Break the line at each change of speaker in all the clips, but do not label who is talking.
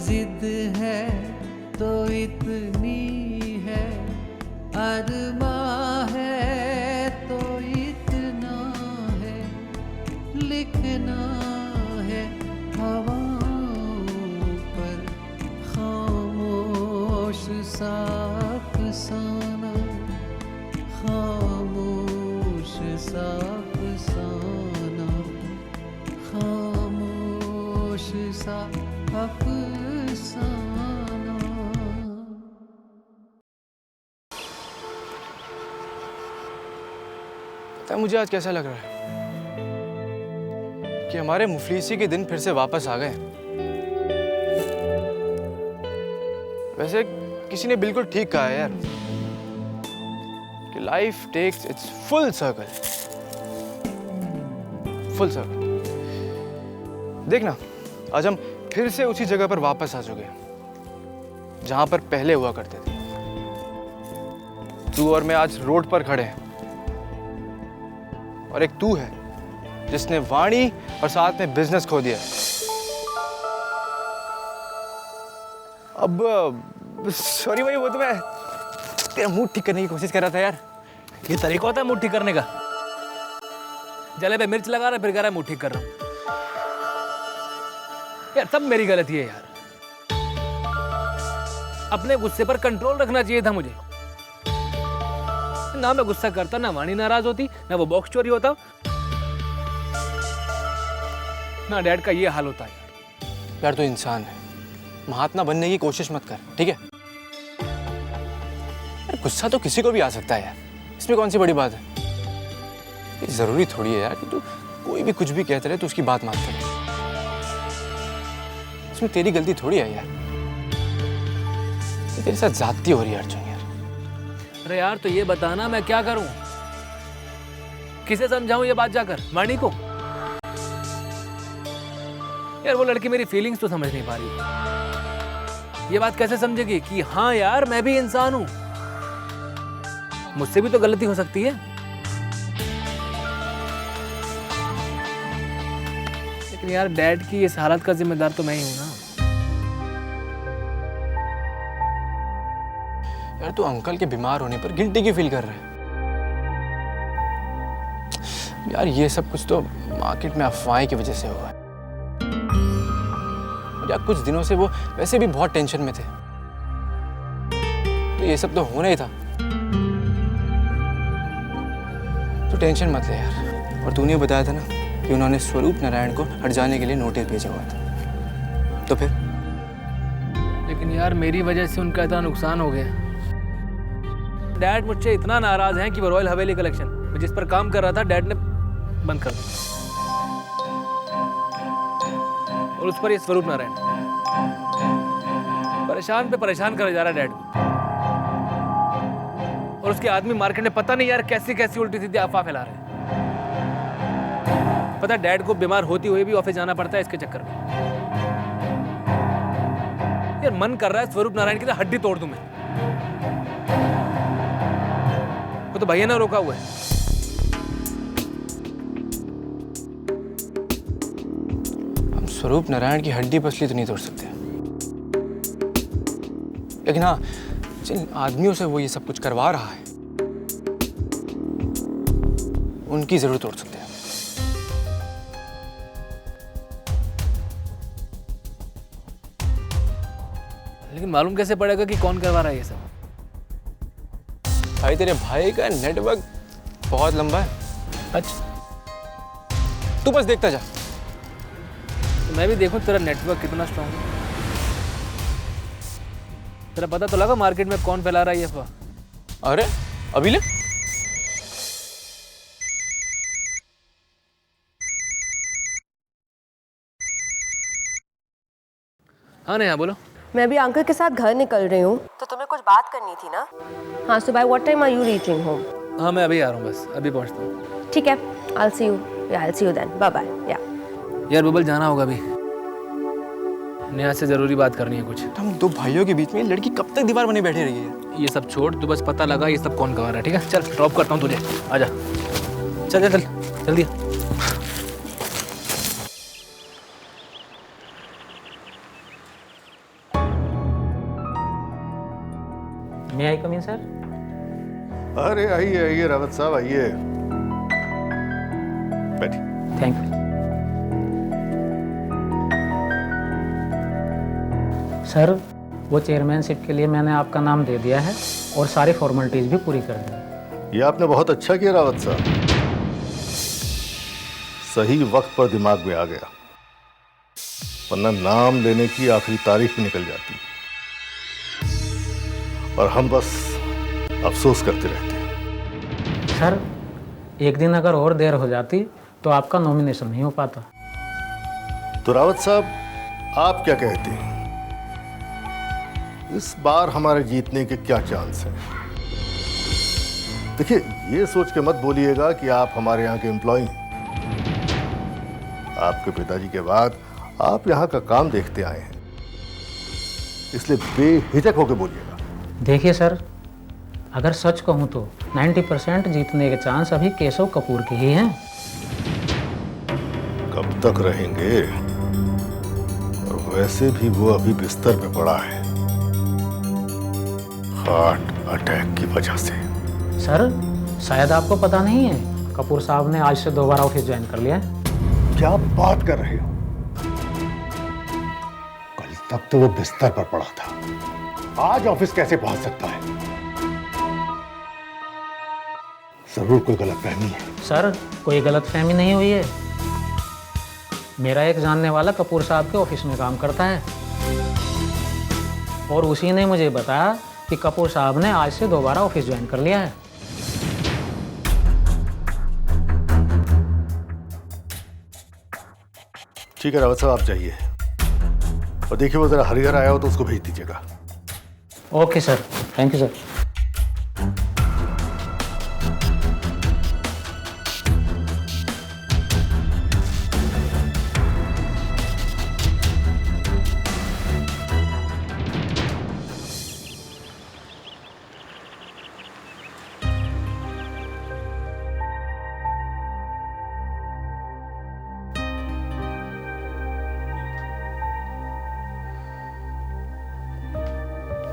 जिद है तो इतनी है, अरमां है तो इतना है, लिखना है हवाओं पर खामोश सा अफसाना, खामोश सा अफसाना, खामोश सा अफसाना।
पता है मुझे आज कैसा लग रहा है कि हमारे मुफलिसी के दिन फिर से वापस आ गए। वैसे किसी ने बिल्कुल ठीक कहा है यार कि life takes its full circle, full circle. देखना आज हम फिर से उसी जगह पर वापस आ चुके हैं जहां पर पहले हुआ करते थे। तू और मैं आज रोड पर खड़े हैं और एक तू है जिसने वाणी और साथ में बिजनेस खो दिया। अब सॉरी भाई, वो तो मैं तेरा मूड ठीक करने की कोशिश कर रहा था यार।
ये तरीका होता है मूड ठीक करने का? जले पे मिर्च लगा रहा फिर कह रहा है मूड ठीक कर रहा हूं। यार सब मेरी गलती है यार, अपने गुस्से पर कंट्रोल रखना चाहिए था मुझे। ना मैं गुस्सा करता, ना वाणी नाराज होती, ना वो बॉक्स चोरी होता, ना डैड का ये हाल होता है।
यार तू इंसान है, महात्मा बनने की कोशिश मत कर, ठीक है? यार गुस्सा तो किसी को भी आ सकता है यार, इसमें कौन सी बड़ी बात है? ये जरूरी थोड़ी है यार कि तू कोई भी कुछ भी कहते रहे तो उसकी बात मानते रहे। इसमें तेरी गलती थोड़ी है यार, तेरे साथ ज्यादती हो रही है अर्जुन यार।
अरे यार तो ये बताना मैं क्या करूं, किसे समझाऊं ये बात जाकर? वाणी को? यार वो लड़की मेरी फीलिंग्स तो समझ नहीं पा रही। ये बात कैसे समझेगी कि हाँ यार मैं भी इंसान हूं, मुझसे भी तो गलती हो सकती है। लेकिन यार डैड की इस हालत का जिम्मेदार तो मैं ही हूं ना।
यार तू अंकल के बीमार होने पर गिल्टी की फील कर रहा है यार। ये सब कुछ तो मार्केट में अफवाहें की वजह से हुआ है। यार कुछ दिनों से वो वैसे भी बहुत टेंशन में थे, तो ये सब तो होना ही था। तो टेंशन मत ले यार। और तूने बताया था ना कि उन्होंने स्वरूप नारायण को हट जाने के लिए नोटिस भेजा हुआ था, तो फिर?
लेकिन यार मेरी वजह से उनका इतना नुकसान हो गया। डैड मुझसे इतना नाराज हैं कि वो रॉयल हवेली कलेक्शन जिस पर काम कर रहा था डैड ने बंद कर दिया, और उस पर ये स्वरूप नारायण परेशान पे परेशान कर जा रहा है डैड को। और उसके आदमी मार्केट में पता नहीं यार कैसी कैसी उल्टी सीधी अफवाह फैला रहे हैं। पता है डैड को बीमार होती हुई भी ऑफिस जाना पड़ता है इसके चक्कर में। यार मन कर रहा है स्वरूप नारायण की तो हड्डी तोड़ दूं मैं। वो तो भैया ने रोका हुआ है।
हम स्वरूप नारायण की हड्डी पसली तो नहीं तोड़ सकते, लेकिन हाँ जिन आदमियों से वो ये सब कुछ करवा रहा है उनकी जरूर तोड़ सकते हैं।
लेकिन मालूम कैसे पड़ेगा कि कौन करवा रहा है ये सब?
भाई तेरे भाई का नेटवर्क बहुत लंबा है।
अच्छा
तू बस देखता जा।
तो मैं भी देखूं तेरा नेटवर्क कितना स्ट्रांग है। तेरा पता तो लगा मार्केट में कौन फैला रहा है ये अफवाह?
अरे अभी ले।
हाँ नेहा बोलो।
मैं भी अंकल के साथ घर निकल रही हूँ, तो तुम्हें कुछ बात करनी थी ना? हाँ, so by what time are you reaching home?
हाँ मैं अभी आ रहा हूँ, बस अभी पहुँचता हूँ।
ठीक है, आई सी यू। या आई सी यू देन, बाय बाय। या
यार बबल जाना होगा अभी, नेहा से जरूरी बात करनी है कुछ।
हम दो भाइयों के बीच में लड़की कब तक दीवार बनी बैठी रही है?
ये सब छोड़, तू बस पता लगा ये सब कौन करवा रहा है, ठीक है? चल ड्रॉप करता हूँ तुझे, आजा। चल चल चल जल्दी।
मे आई कम इन सर?
अरे आइए आइए रावत साहब आइए, बैठिए।
Thank you sir. वो चेयरमैनशिप के लिए मैंने आपका नाम दे दिया है और सारी फॉर्मेलिटीज भी पूरी कर दी।
ये आपने बहुत अच्छा किया रावत साहब, सही वक्त पर दिमाग में आ गया, वरना नाम लेने की आखिरी तारीख भी निकल जाती और हम बस अफसोस करते रहते।
सर एक दिन अगर और देर हो जाती तो आपका नॉमिनेशन नहीं हो पाता।
तो रावत साहब आप क्या कहते हैं, इस बार हमारे जीतने के क्या चांस हैं? देखिए, ये सोच के मत बोलिएगा कि आप हमारे यहाँ के एम्प्लॉय हैं। आपके पिताजी के बाद आप यहाँ का काम देखते आए हैं, इसलिए बेहिचक होकर बोलिएगा।
देखिए सर, अगर सच कहूँ तो 90% जीतने के चांस अभी केशव कपूर के ही हैं।
कब तक रहेंगे? और वैसे भी वो अभी बिस्तर पे पड़ा है, हार्ट अटैक की वजह से।
सर शायद आपको पता नहीं है, कपूर साहब ने आज से दोबारा ऑफिस ज्वाइन कर लिया है।
क्या बात कर रहे हो? कल तक तो वो बिस्तर पर पड़ा था, आज ऑफिस कैसे पहुंच सकता है? जरूर कोई गलतफहमी है।
सर कोई गलतफहमी नहीं हुई है। मेरा एक जानने वाला कपूर साहब के ऑफिस में काम करता है और उसी ने मुझे बताया कि कपूर साहब ने आज से दोबारा ऑफिस ज्वाइन कर लिया है।
ठीक है रावत साहब, आप जाइए और देखिए वो जरा हरिहर आया हो तो उसको भेज दीजिएगा।
Okay sir, thank you sir.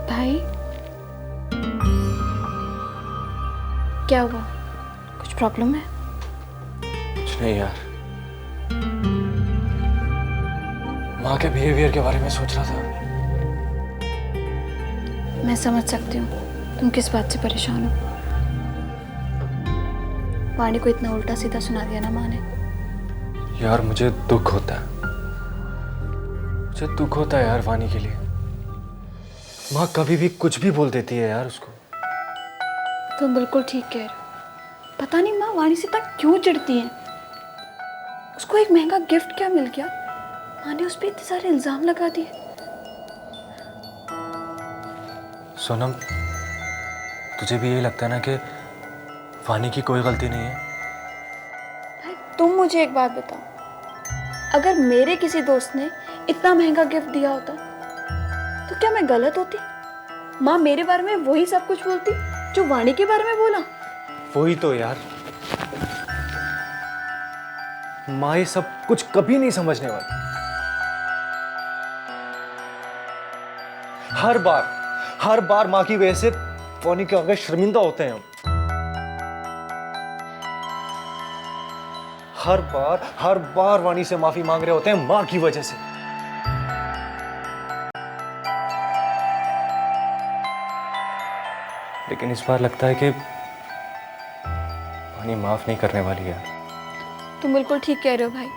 भाई क्या हुआ, कुछ प्रॉब्लम है?
कुछ नहीं यार, माँ के बिहेवियर के बारे में सोच रहा था।
मैं समझ सकती हूँ तुम किस बात से परेशान हो। वाणी को इतना उल्टा सीधा सुना दिया ना माँ ने।
यार मुझे दुख होता है, मुझे दुख होता है यार वाणी के लिए। माँ कभी भी कुछ भी बोल देती है यार उसको।
तुम बिल्कुल ठीक कह रहे हो। पता नहीं माँ वाणी से इतना क्यों चिढ़ती है। उसको एक महंगा गिफ्ट क्या मिल गया, माँ ने उस पर इतने सारे इल्जाम लगा दिए।
सोनम, तुझे भी यही लगता है ना कि वाणी की कोई गलती नहीं है?
भाई तुम मुझे एक बात बताओ, अगर मेरे किसी दोस्त ने इतना महंगा गिफ्ट दिया होता तो क्या मैं गलत होती? माँ मेरे बारे में वही सब कुछ बोलती जो वाणी के बारे में बोला।
वही तो यार, माँ ये सब कुछ कभी नहीं समझने वाली। हर बार माँ की वजह से वाणी के आगे शर्मिंदा होते हैं हम। हर बार वाणी से माफी मांग रहे होते हैं माँ की वजह से। लेकिन इस बार लगता है कि वाणी माफ नहीं करने वाली है।
तुम बिल्कुल ठीक कह रहे हो भाई।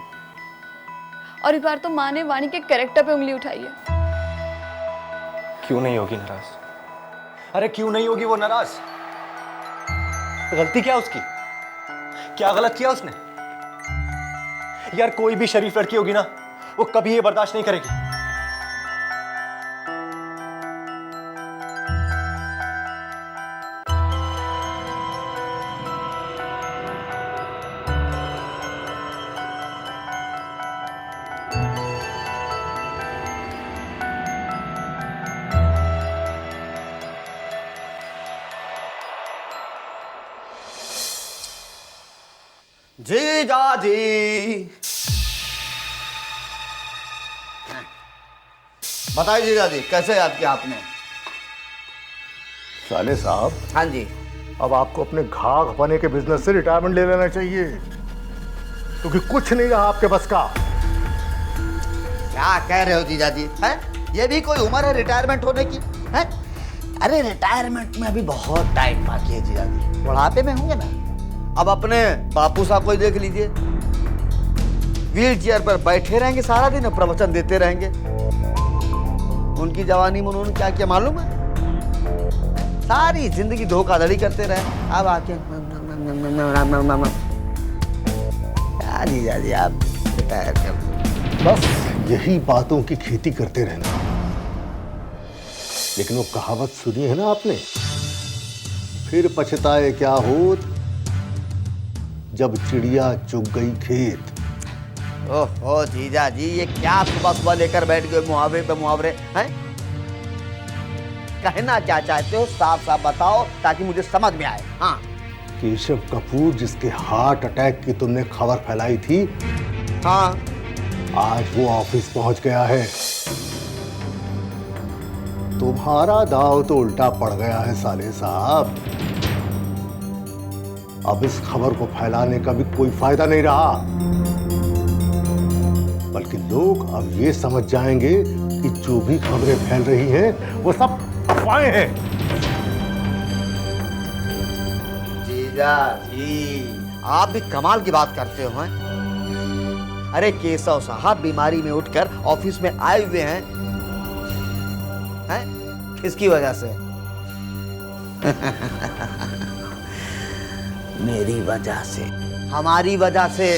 और इस बार तो माँ ने वाणी के कैरेक्टर पे उंगली उठाई है।
क्यों नहीं होगी नाराज? अरे क्यों नहीं होगी वो नाराज? गलती क्या उसकी? क्या गलत किया उसने? यार कोई भी शरीफ लड़की होगी ना, वो कभी ये बर्दाश्त नहीं करेगी।
जीजा जी, बताइए जीजा जी, कैसे याद किया आपने?
साले साहब,
हाँ जी।
अब आपको अपने घाघ बने के बिजनेस से रिटायरमेंट ले लेना चाहिए, क्योंकि कुछ नहीं रहा आपके बस का।
क्या कह रहे हो जीजा जी? है ये भी कोई उम्र है रिटायरमेंट होने की? है अरे रिटायरमेंट में अभी बहुत टाइम बाकी है जीजा जी, बुढ़ापे में होंगे ना। अब अपने बापू साहब को ही देख लीजिए, व्हील चेयर पर बैठे रहेंगे सारा दिन, प्रवचन देते रहेंगे। उनकी जवानी में उन्होंने क्या किया मालूम है? सारी जिंदगी धोखाधड़ी करते रहे। अब आके क्या जीजा जी आप रिटायर कर दो।
बस यही बातों की खेती करते रहना। लेकिन वो कहावत सुनी है ना आपने, फिर पछताए क्या होत जब चिड़िया चुग गई खेत।
ओहो जीजा जी, ये क्या सुबह सुबह लेकर बैठ गए मुहावरे पे मुहावरे हैं? कहना क्या चाहते हो साफ साफ बताओ, ताकि मुझे समझ में आए। हाँ,
केशव कपूर जिसके हार्ट अटैक की तुमने खबर फैलाई थी,
हाँ,
आज वो ऑफिस पहुंच गया है। तुम्हारा दाव तो उल्टा पड़ गया है साले साहब। अब इस खबर को फैलाने का भी कोई फायदा नहीं रहा, बल्कि लोग अब ये समझ जाएंगे कि जो भी खबरें फैल रही हैं वो सब अफवाहें हैं।
जीजा जी आप भी कमाल की बात करते हो हैं? अरे केशव साहब बीमारी में उठकर ऑफिस में आए हुए हैं, किसकी वजह से? मेरी वजह से, हमारी वजह से।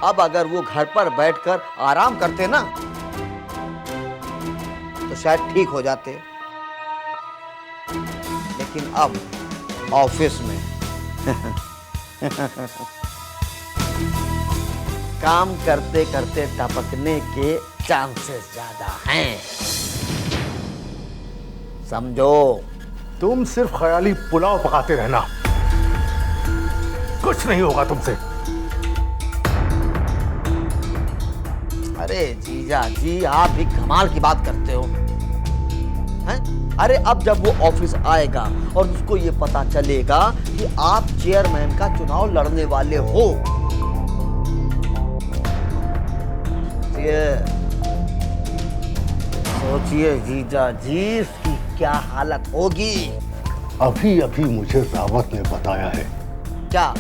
अब अगर वो घर पर बैठकर आराम करते ना तो शायद ठीक हो जाते, लेकिन अब ऑफिस में काम करते करते टपकने के चांसेस ज्यादा हैं, समझो।
तुम सिर्फ ख्याली पुलाव पकाते रहना, कुछ नहीं होगा तुमसे।
अरे जीजा जी आप भी कमाल की बात करते हो हैं? अरे अब जब वो ऑफिस आएगा और उसको ये पता चलेगा कि आप चेयरमैन का चुनाव लड़ने वाले हो, सोचिए जीजा जी इसकी क्या हालत होगी।
अभी अभी मुझे रावत ने बताया है
क्या?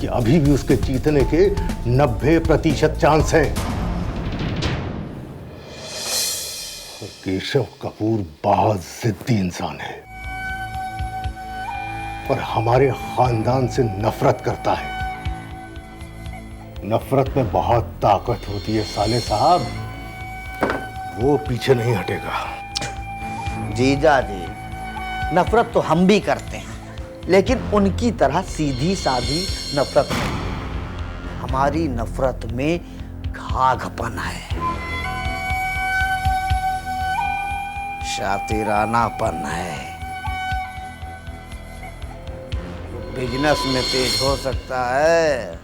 कि अभी भी उसके जीतने के 90% चांस हैं। और केशव कपूर बहुत जिद्दी इंसान है और हमारे खानदान से नफरत करता है। नफरत में बहुत ताकत होती है साले साहब, वो पीछे नहीं हटेगा।
जीजा जी नफरत तो हम भी करते हैं, लेकिन उनकी तरह सीधी साधी नफरत नहीं। हमारी नफरत में घाघपन है, शातिरानापन है। बिजनेस में तेज हो सकता है,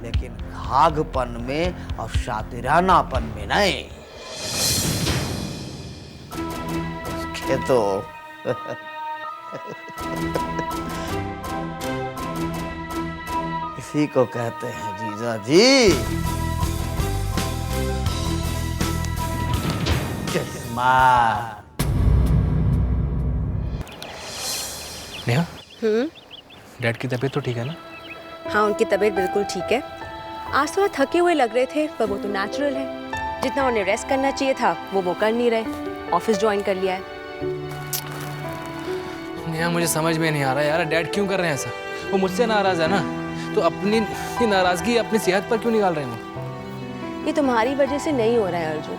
लेकिन घाघपन में और शातिरानापन में नहीं। उसके तो इसी को कहते हैं जीजा जी किस्मत।
नेहा, डैड की तबीयत तो ठीक है ना?
हाँ, उनकी तबीयत बिल्कुल ठीक है। आज थोड़ा थके हुए लग रहे थे, पर वो तो नेचुरल है। जितना उन्हें रेस्ट करना चाहिए था वो कर नहीं रहे। ऑफिस ज्वाइन कर लिया है।
नेहा मुझे समझ में नहीं आ रहा यार, डैड क्यों कर रहे हैं ऐसा? वो मुझसे नाराज है ना, तो अपनी नाराजगी अपनी सेहत पर क्यों निकाल रहे हैं वो?
ये तुम्हारी वजह से नहीं हो रहा है अर्जुन।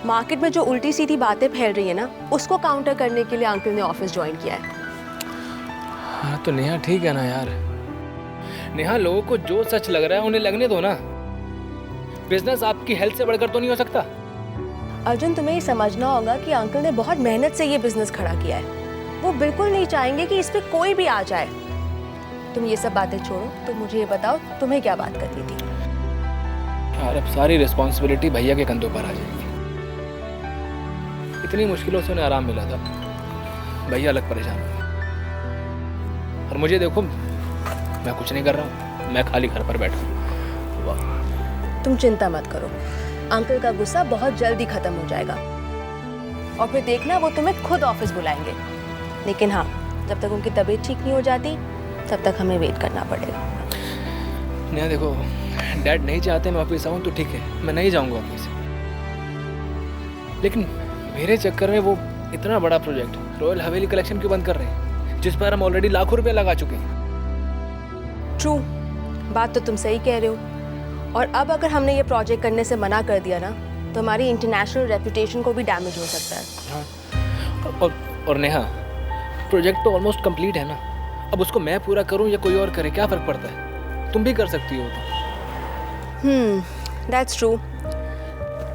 मार्केट में जो उल्टी सीधी बातें फैल रही है ना, उसको काउंटर करने के लिए अंकल ने ऑफिस ज्वाइन किया है।
हाँ तो नेहा ठीक है ना यार। नेहा लोगों को जो सच लग रहा है उन्हें लगने दो ना। बिजनेस आपकी हेल्थ से बढ़कर तो नहीं हो सकता।
अर्जुन तुम्हें ये समझना होगा कि अंकल ने बहुत मेहनत से ये बिजनेस खड़ा किया है। वो बिल्कुल नहीं चाहेंगे कि इस पे कोई भी आ जाए। तुम ये सब बातें छोड़ो, तो मुझे ये बताओ तुम्हें क्या बात करनी थी?
यार अब सारी रिस्पॉन्सिबिलिटी भैया के कंधों पर आ जाएगी। इतनी मुश्किलों से उन्हें आराम मिला था, भैया अलग परेशान हुए। और मुझे देखो, मैं कुछ नहीं कर रहा हूँ, मैं खाली घर पर बैठा हूँ। वाह।
तुम चिंता मत करो, अंकल का गुस्सा बहुत जल्दी खत्म हो जाएगा और फिर देखना वो तुम्हें खुद ऑफिस बुलाएंगे। लेकिन हाँ, जब तक उनकी तबीयत ठीक नहीं हो जाती तब तक हमें वेट करना पड़ेगा।
नहीं देखो, डैड नहीं चाहते मैं ऑफिस आऊँ तो ठीक है, मैं नहीं जाऊँगा ऑफिस। लेकिन मेरे चक्कर में वो इतना बड़ा प्रोजेक्ट रॉयल हवेली कलेक्शन क्यों बंद कर रहे हैं, जिस पर हम ऑलरेडी लाखों रुपए लगा चुके हैं।
ट्रू, बात तो तुम सही कह रहे हो। और अब अगर हमने ये प्रोजेक्ट करने से मना कर दिया ना तो हमारी इंटरनेशनल रेपुटेशन को भी डैमेज हो सकता है।
हाँ। और नेहा, प्रोजेक्ट तो ऑलमोस्ट कंप्लीट है ना, अब उसको मैं पूरा करूं या कोई और करे, क्या फर्क पड़ता है? तुम भी कर सकती हो तो।
That's true.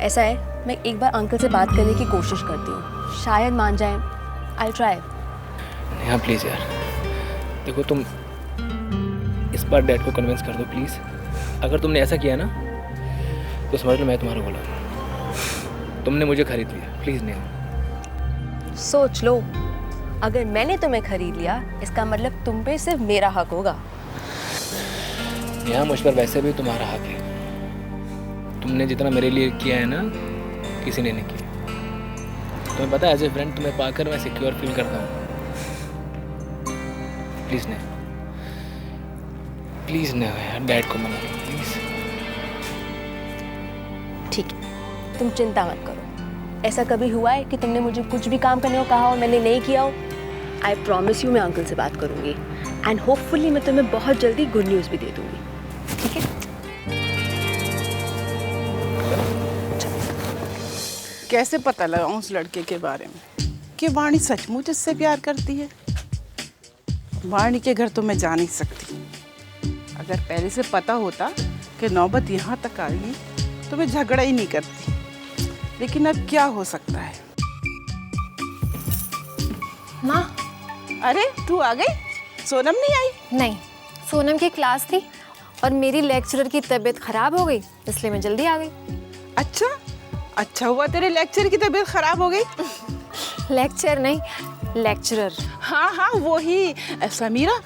ऐसा है, मैं एक बार अंकल से बात करने की कोशिश करती हूँ, शायद मान जाए। I try.
नेहा प्लीज़ यार, देखो तुम इस बार डैड को कन्विंस कर दो प्लीज़। अगर तुमने ऐसा किया ना तो समझ लो मैं तुम्हारा गुलाम। तुमने मुझे खरीद लिया, प्लीज़ नेहा।
सोच लो, अगर मैंने तुम्हें खरीद लिया इसका मतलब तुम पे सिर्फ मेरा हक होगा।
नेहा, मुझ पर वैसे भी तुम्हारा हक है। तुमने जितना मेरे लिए किया है ना, किसी ने नहीं किया। तुम्हें पता है, एज ए फ्रेंड तुम्हें पाकर मैं सिक्योर फील करता हूँ। प्लीज़ नेहा, प्लीज़ नेहा यार, डैड को मना लो प्लीज़।
ठीक है, तुम चिंता मत करो। ऐसा कभी हुआ है कि तुमने मुझे कुछ भी काम करने को कहा और मैंने नहीं किया हो? आई प्रॉमिस यू, मैं अंकल से बात करूंगी एंड होपफुली मैं तुम्हें बहुत जल्दी गुड न्यूज़ भी दे दूंगी। ठीक है?
कैसे पता लगाऊं उस लड़के के बारे में कि वाणी सचमुच इससे प्यार करती है? वाणी के घर तो मैं जा नहीं सकती। अगर पहले से पता होता कि नौबत यहाँ तक आ गई तो मैं झगड़ा ही नहीं करती। लेकिन अब क्या हो सकता है।
माँ,
अरे तू आ गई? सोनम नहीं आई?
नहीं, सोनम की क्लास थी और मेरी लेक्चरर की तबीयत खराब हो गई, इसलिए मैं जल्दी आ गई।
अच्छा हुआ तेरे लेक्चर की तबीयत खराब हो गई।
लेक्चर नहीं, लेक्चरर।
हाँ वही। समीरा,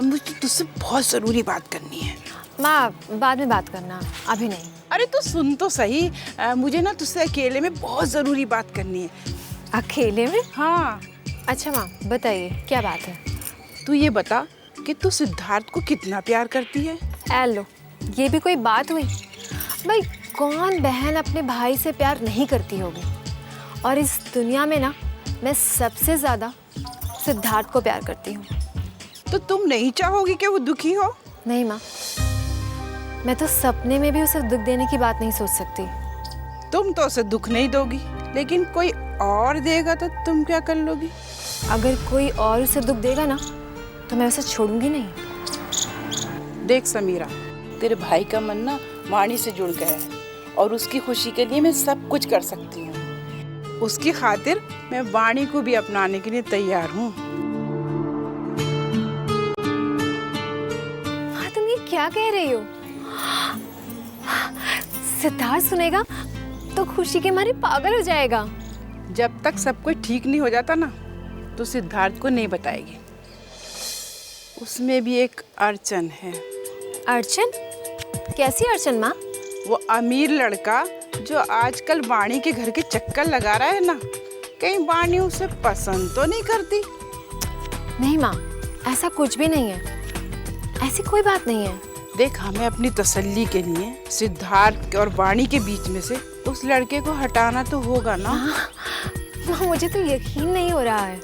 मुझे तुझसे बहुत ज़रूरी बात करनी है।
माँ, बाद में बात करना, अभी नहीं।
अरे तू सुन तो सही, मुझे ना तुझसे अकेले में बहुत ज़रूरी बात करनी है।
अकेले में?
हाँ।
अच्छा माँ, बताइए क्या बात है।
तू ये बता कि तू सिद्धार्थ को कितना प्यार करती है?
लो, ये भी कोई बात हुई? भाई, कौन बहन अपने भाई से प्यार नहीं करती होगी? और इस दुनिया में ना मैं सबसे ज़्यादा सिद्धार्थ को प्यार करती हूँ।
तो तुम नहीं चाहोगी कि वो दुखी हो?
नहीं माँ, मैं तो सपने में भी उसे दुख देने की बात नहीं सोच सकती।
तुम तो उसे दुख नहीं दोगी, लेकिन कोई और देगा तो तुम क्या कर लोगी?
अगर कोई और उसे दुख देगा ना तो मैं उसे छोड़ूंगी नहीं।
देख समीरा, तेरे भाई का मन ना वाणी से जुड़ गया है और उसकी खुशी के लिए मैं सब कुछ कर सकती हूँ। उसकी खातिर मैं वाणी को भी अपनाने के लिए तैयार हूँ।
हाँ, तुम ये क्या कह रही हो? सिद्धार्थ सुनेगा तो खुशी के मारे पागल हो जाएगा।
जब तक सब कुछ ठीक नहीं हो जाता ना तो सिद्धार्थ को नहीं बताएगी। उसमें भी एक अड़चन है।
अड़चन? कैसी अड़चन माँ?
वो अमीर लड़का जो आजकल वाणी के घर के चक्कर लगा रहा है ना, कहीं वाणी उसे पसंद तो नहीं करती?
नहीं माँ, ऐसा कुछ भी नहीं है, ऐसी कोई बात नहीं है।
देख, हमें अपनी तसल्ली के लिए सिद्धार्थ और वाणी के बीच में से उस लड़के को हटाना तो होगा ना।
माँ, मुझे तो यकीन नहीं हो रहा है।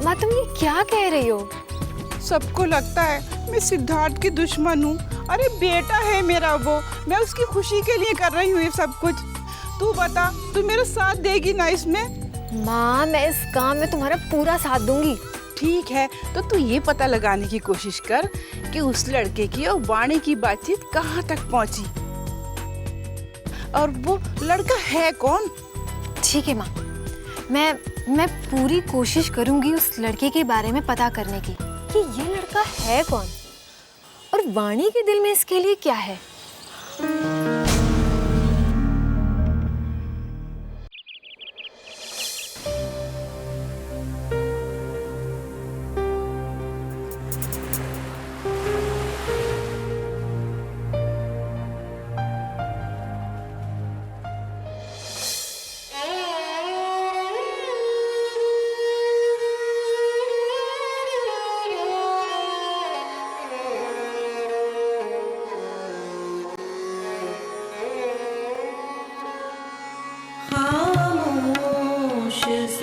माँ, तुम ये क्या कह रही हो?
सबको लगता है मैं सिद्धार्थ की दुश्मन हूँ। अरे बेटा है मेरा वो, मैं उसकी खुशी के लिए कर रही हूँ ये सब कुछ। तू बता, तू मेरा साथ देगी ना इसमें?
माँ, मैं इस काम में तुम्हारा पूरा साथ दूंगी।
ठीक है, तो तू ये पता लगाने की कोशिश कर कि उस लड़के की और वाणी की बातचीत कहाँ तक पहुँची और वो लड़का है कौन।
ठीक है माँ, मैं पूरी कोशिश करूंगी उस लड़के के बारे में पता करने की कि ये लड़का है कौन और वाणी के दिल में इसके लिए क्या है।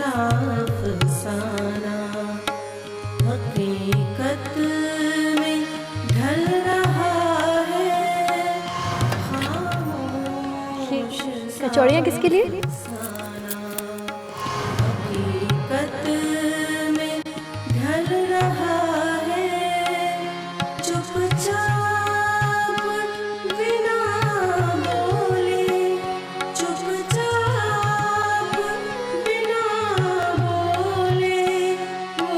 अफसाना हकीकत में ढल रहा है।
कचौड़ियाँ किसके लिए?
हकीकत में ढल रहा है। चुपचाप बिना बोले, चुपचाप बिना बोले वो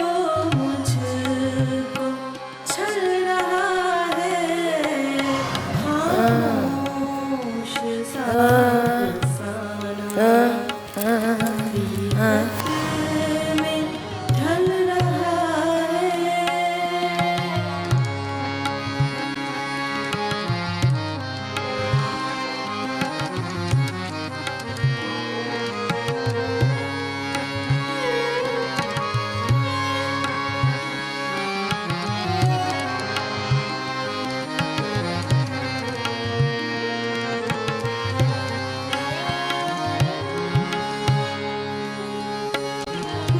मुझको छल रहा है। खामोश सा अफसाना हकीकत में ढल रहा है।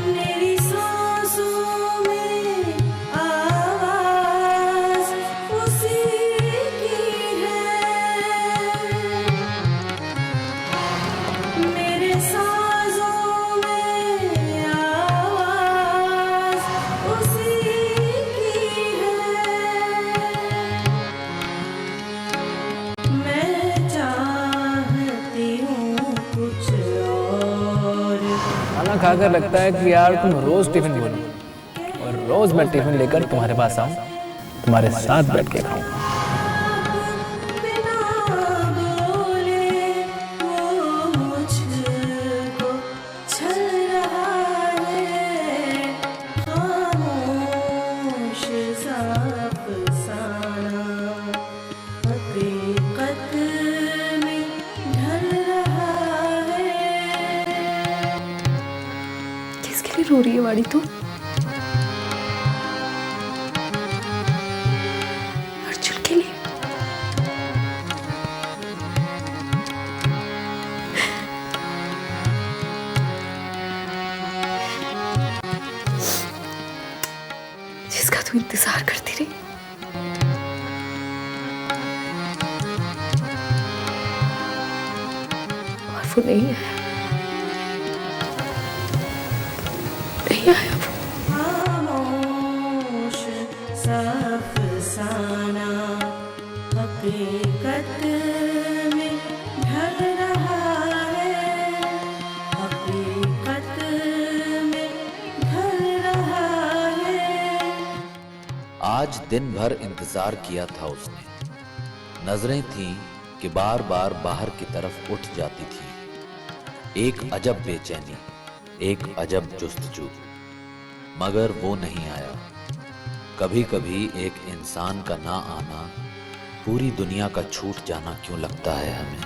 मेरी सांसों में आवाज़ उसी की है। मेरे साज़ों में आवाज़ उसी की है। मैं चाहती हूँ कुछ और।
खाना खाकर लगता है कि यार तुम रोज टिफिन बोलो और रोज मैं टिफिन लेकर तुम्हारे पास आऊं, तुम्हारे साथ बैठ के खाऊं।
बिना बोले वो मुझको छल रहा है। खामोश सा अफसाना हकीकत में ढल रहा है।
किसके लिए रो रही है वाड़ी तू? अर्जुन के लिए। जिसका तू इंतजार करती रही। और वो नहीं आया, नहीं आया वो।
खामोश सा अफसाना हकीकत में ढल रहा है। हकीकत में ढल रहा है।
आज दिन भर इंतजार किया था उसने। नजरें थीं कि बार बार बाहर की तरफ उठ जाती थी। एक अजब बेचैनी, एक अजब जुस्तजू, मगर वो नहीं आया। कभी कभी एक इंसान का ना आना पूरी दुनिया का छूट जाना क्यों लगता है हमें।